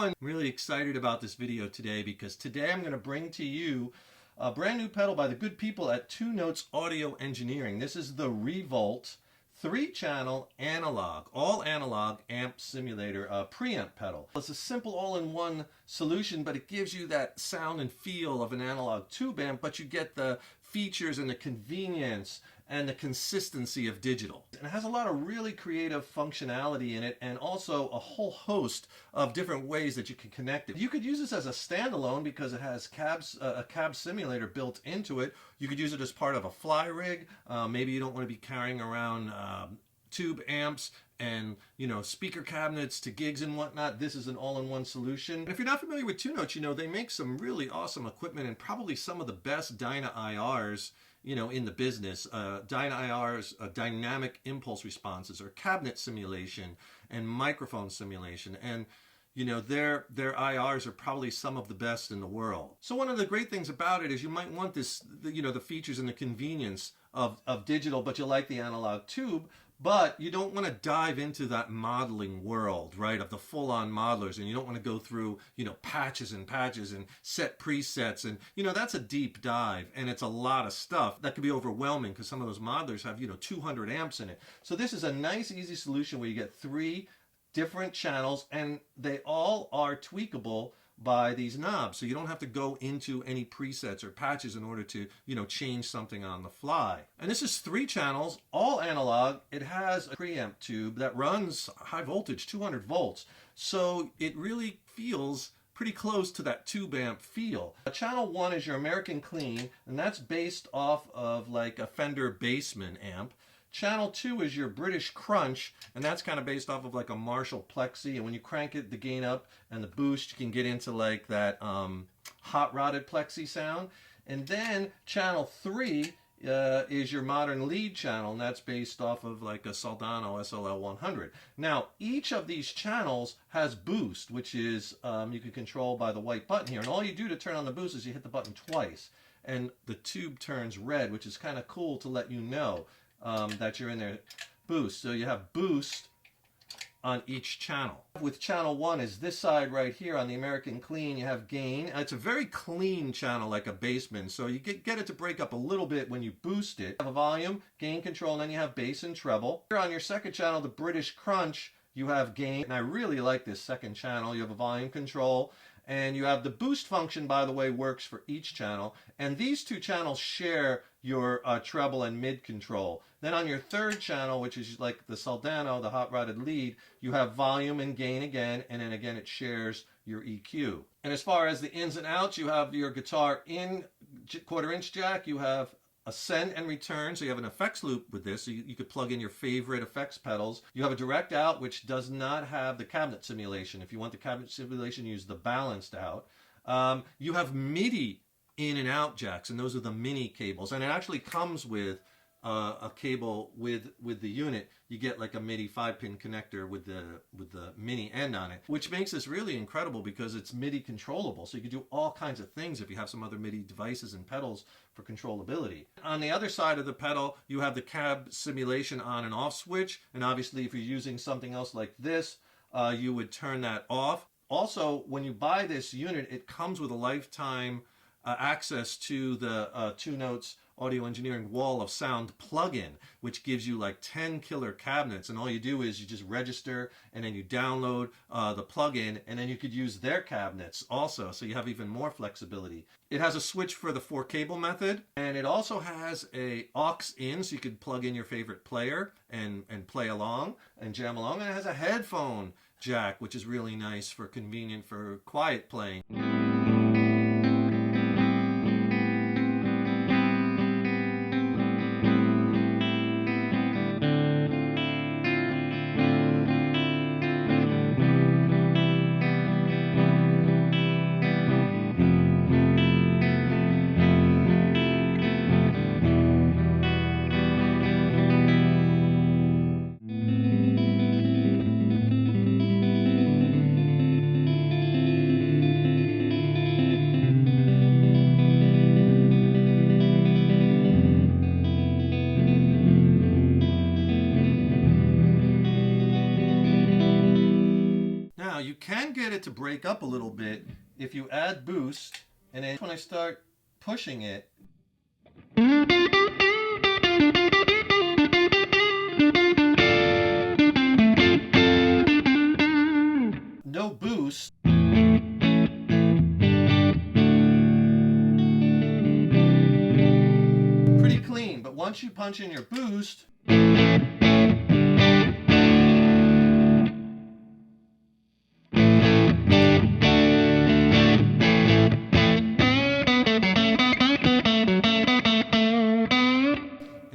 going? I'm really excited about this video today because today I'm going to bring to you a brand new pedal by the good people at 2 Notes Audio Engineering. This is the Revolt 3-channel analog, all analog amp simulator preamp pedal. It's a simple all-in-one solution, but it gives you that sound and feel of an analog tube amp, but you get the features and the convenience and the consistency of digital. And it has a lot of really creative functionality in it, and also a whole host of different ways that you can connect it. You could use this as a standalone because it has a cab simulator built into it. You could use it as part of a fly rig. Maybe you don't want to be carrying around tube amps and speaker cabinets to gigs and whatnot. This is an all-in-one solution. And if you're not familiar with 2 Notes, they make some really awesome equipment and probably some of the best Dyna IRs in the business. Dyna IRs, dynamic impulse responses, or cabinet simulation and microphone simulation. And their IRs are probably some of the best in the world. So one of the great things about it is you might want the features and the convenience of digital, but you like the analog tube, but you don't want to dive into that modeling world, right, of the full-on modelers, and you don't want to go through, patches and patches and set presets, and, that's a deep dive, and it's a lot of stuff that can be overwhelming because some of those modelers have, 200 amps in it. So this is a nice, easy solution where you get 3 different channels, and they all are tweakable by these knobs, so you don't have to go into any presets or patches in order to change something on the fly. And this is 3 channels, all analog. It has a preamp tube that runs high voltage, 200 volts, so it really feels pretty close to that tube amp feel. Channel 1 is your American Clean, and that's based off of like a Fender Bassman amp. Channel 2 is your British Crunch, and that's kind of based off of like a Marshall Plexi, and when you crank it, the gain up and the boost, you can get into like that hot-rodded Plexi sound. And then Channel 3 is your modern lead channel, and that's based off of like a Soldano SLL 100. Now, each of these channels has boost, which is you can control by the white button here, and all you do to turn on the boost is you hit the button twice, and the tube turns red, which is kind of cool to let you know that you're in there. Boost. So you have boost on each channel. With channel 1 is this side right here on the American Clean. You have gain. It's a very clean channel, like a Bassman, so you get it to break up a little bit when you boost it. You have a volume, gain control, and then you have bass and treble. Here on your second channel, the British Crunch, you have gain, and I really like this second channel. You have a volume control, and you have the boost function, by the way, works for each channel. And these 2 channels share your treble and mid control. Then on your third channel, which is like the Soldano, the hot-rodded lead, you have volume and gain again, and then again it shares your EQ. And as far as the ins and outs, you have your guitar in 1/4-inch jack, you have a send and return, so you have an effects loop with this, so you could plug in your favorite effects pedals. You have a direct out, which does not have the cabinet simulation. If you want the cabinet simulation, use the balanced out. You have MIDI in and out jacks, and those are the mini cables, and it actually comes with a cable with the unit. You get like a MIDI 5-pin connector with the mini end on it, which makes this really incredible because it's MIDI controllable, so you can do all kinds of things if you have some other MIDI devices and pedals for controllability. On the other side of the pedal, you have the cab simulation on and off switch, and obviously if you're using something else like this, you would turn that off. Also, when you buy this unit, it comes with a lifetime access to the 2 Notes Audio Engineering Wall of Sound plugin, which gives you like 10 killer cabinets, and all you do is you just register and then you download the plugin, and then you could use their cabinets also, so you have even more flexibility. It has a switch for the 4-cable method, and it also has a aux in, so you could plug in your favorite player and play along and jam along, and it has a headphone jack, which is really nice for convenient for quiet playing. you can get it to break up a little bit if you add boost, and then when I start pushing it, no boost, pretty clean. But once you punch in your boost, and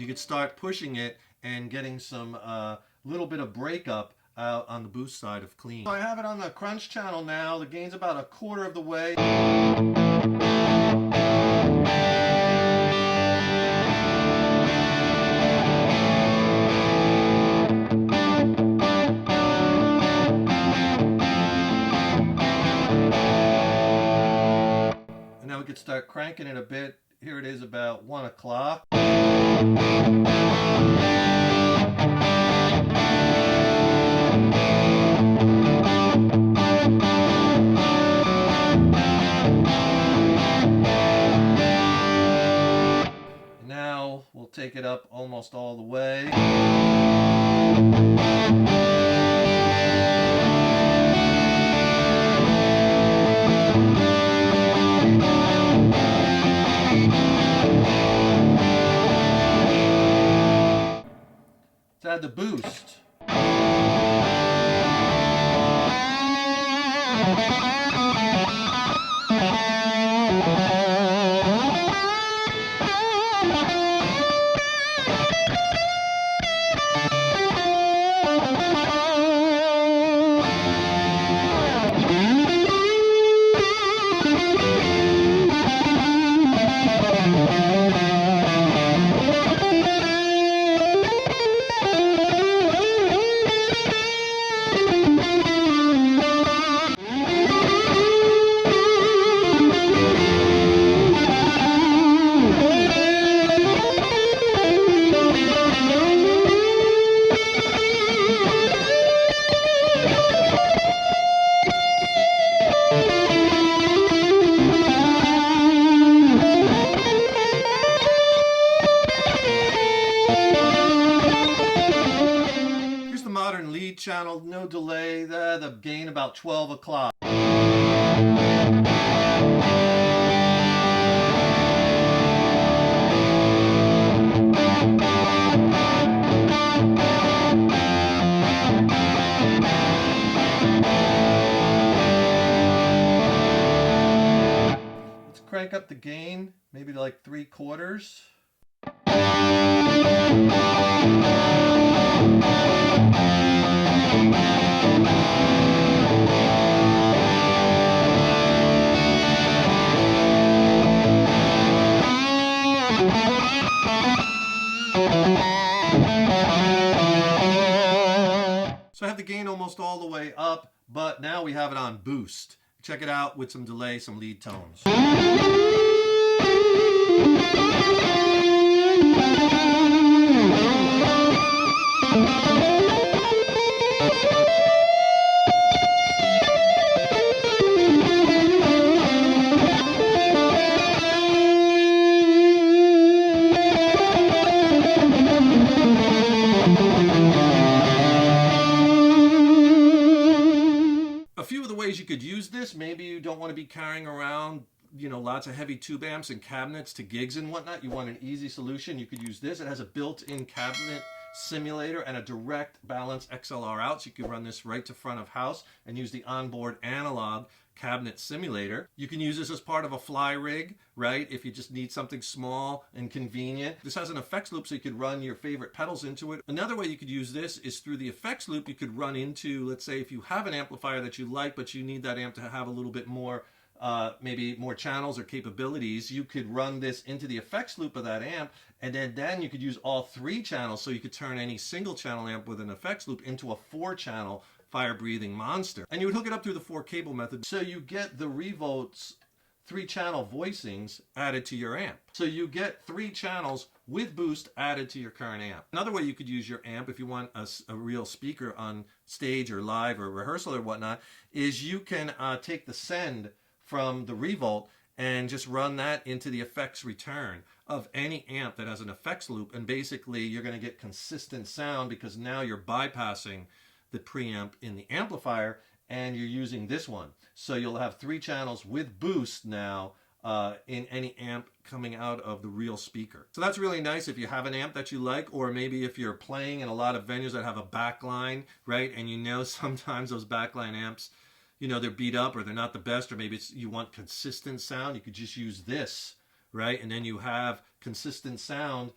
you could start pushing it and getting some little bit of breakup out on the boost side of clean. So I have it on the crunch channel now. The gain's about 1/4 of the way. And now we could start cranking it a bit. Here it is about 1 o'clock. Now we'll take it up almost all the way. Let's add the boost. Modern lead channel, no delay, the gain about 12 o'clock. Let's crank up the gain, maybe to like 3/4. So I have the gain almost all the way up, but now we have it on boost. Check it out with some delay, some lead tones. Ways you could use this. Maybe you don't want to be carrying around, lots of heavy tube amps and cabinets to gigs and whatnot. You want an easy solution. You could use this. It has a built-in cabinet simulator and a direct balance XLR out, so you can run this right to front of house and use the onboard analog cabinet simulator. You can use this as part of a fly rig, right? If you just need something small and convenient. This has an effects loop, so you could run your favorite pedals into it. Another way you could use this is through the effects loop. You could run into, let's say, if you have an amplifier that you like, but you need that amp to have a little bit more maybe more channels or capabilities, you could run this into the effects loop of that amp, and then you could use all 3 channels, so you could turn any single channel amp with an effects loop into a 4-channel fire-breathing monster. And you would hook it up through the 4-cable method. So you get the Revolt's 3-channel voicings added to your amp. So you get 3 channels with boost added to your current amp. Another way you could use your amp if you want a real speaker on stage or live or rehearsal or whatnot is you can take the send from the Revolt and just run that into the effects return of any amp that has an effects loop, and basically you're going to get consistent sound because now you're bypassing the preamp in the amplifier and you're using this one. So you'll have 3 channels with boost now in any amp coming out of the real speaker. So that's really nice if you have an amp that you like, or maybe if you're playing in a lot of venues that have a backline, right? And you know sometimes those backline amps, you know, they're beat up or they're not the best, or maybe you want consistent sound. You could just use this, right? And then you have consistent sound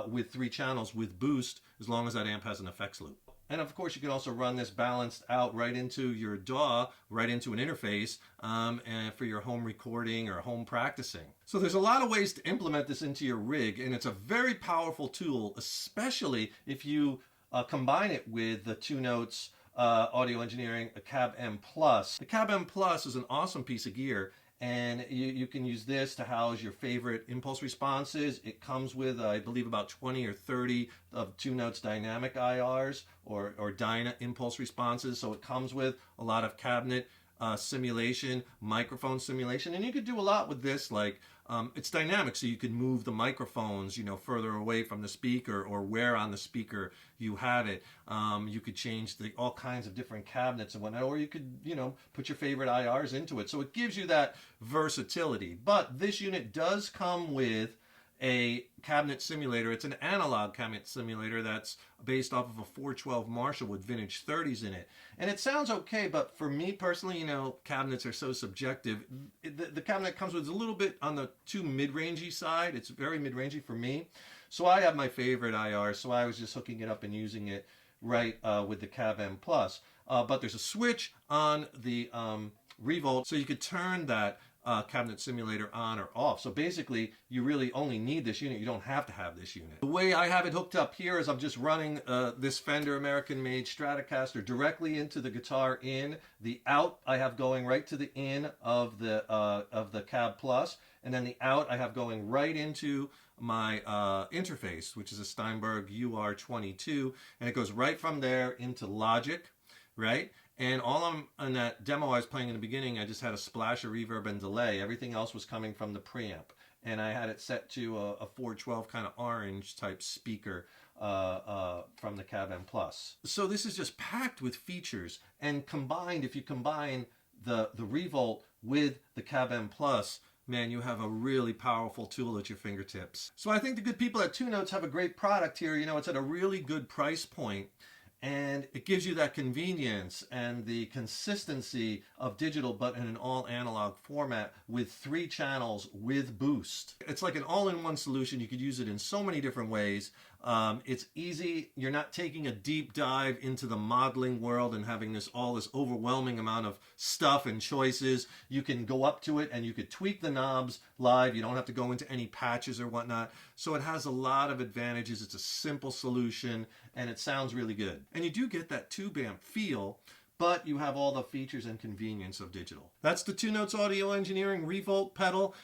with 3 channels with boost as long as that amp has an effects loop. And of course, you can also run this balanced out right into your DAW, right into an interface and for your home recording or home practicing. So there's a lot of ways to implement this into your rig, and it's a very powerful tool, especially if you combine it with the 2 Notes audio engineering, a Cab M Plus. The Cab M Plus is an awesome piece of gear, and you can use this to house your favorite impulse responses. It comes with, I believe, about 20 or 30 of 2 Notes dynamic IRs or Dyna impulse responses. So it comes with a lot of cabinet simulation, microphone simulation, and you could do a lot with this. Like it's dynamic, so you can move the microphones, you know, further away from the speaker or where on the speaker you have it. You could change all kinds of different cabinets and whatnot, or you could, you know, put your favorite IRs into it. So it gives you that versatility. But this unit does come with a cabinet simulator. It's an analog cabinet simulator that's based off of a 412 Marshall with vintage 30s in it. And it sounds okay, but for me personally, you know, cabinets are so subjective. The cabinet comes with a little bit on the too mid-rangey side. It's very mid-rangey for me. So I have my favorite IR, so I was just hooking it up and using it right with the Cab M Plus. But there's a switch on the Revolt, so you could turn that cabinet simulator on or off. So basically, you really only need this unit. You don't have to have this unit. The way I have it hooked up here is I'm just running this Fender American-made Stratocaster directly into the guitar in. The out I have going right to the in of the Cab Plus, and then the out I have going right into my interface, which is a Steinberg UR22, and it goes right from there into Logic, right? And all on that demo I was playing in the beginning, I just had a splash of reverb and delay. Everything else was coming from the preamp. And I had it set to a 412 kind of orange type speaker from the Cab M Plus. So this is just packed with features. And combined, if you combine the Revolt with the Cab M Plus, man, you have a really powerful tool at your fingertips. So I think the good people at 2 Notes have a great product here. You know, it's at a really good price point. And it gives you that convenience and the consistency of digital, but in an all analog format with 3 channels with boost. It's like an all-in-one solution. You could use it in so many different ways. It's easy. You're not taking a deep dive into the modeling world and having all this overwhelming amount of stuff and choices. You can go up to it and you could tweak the knobs live. You don't have to go into any patches or whatnot. So it has a lot of advantages. It's a simple solution and it sounds really good. And you do get that tube amp feel, but you have all the features and convenience of digital. That's the 2 Notes Audio Engineering Revolt pedal.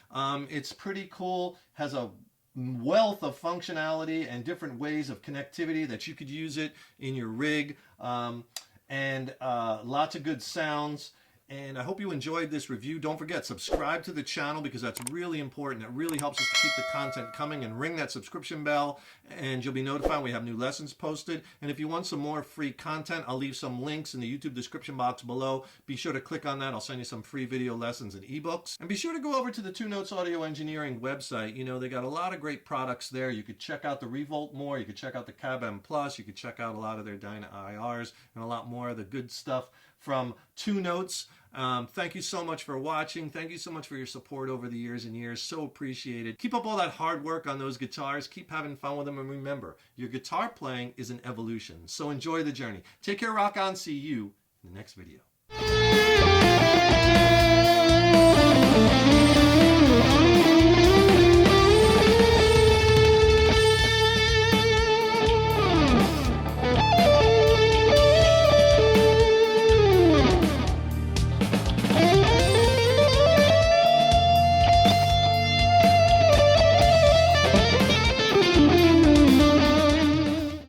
It's pretty cool. Has a wealth of functionality and different ways of connectivity that you could use it in your rig, and lots of good sounds. And I hope you enjoyed this review. Don't forget, subscribe to the channel because that's really important. It really helps us to keep the content coming, and ring that subscription bell and you'll be notified when we have new lessons posted. And if you want some more free content, I'll leave some links in the YouTube description box below. Be sure to click on that. I'll send you some free video lessons and ebooks. And be sure to go over to the 2 Notes Audio Engineering website. You know, they got a lot of great products there. You could check out the Revolt more. You could check out the Cab M Plus. You could check out a lot of their Dyna IRs and a lot more of the good stuff from 2 Notes. Thank you so much for watching. Thank you so much for your support over the years and years. So appreciated. Keep up all that hard work on those guitars. Keep having fun with them. And remember, your guitar playing is an evolution. So enjoy the journey. Take care, rock on. See you in the next video.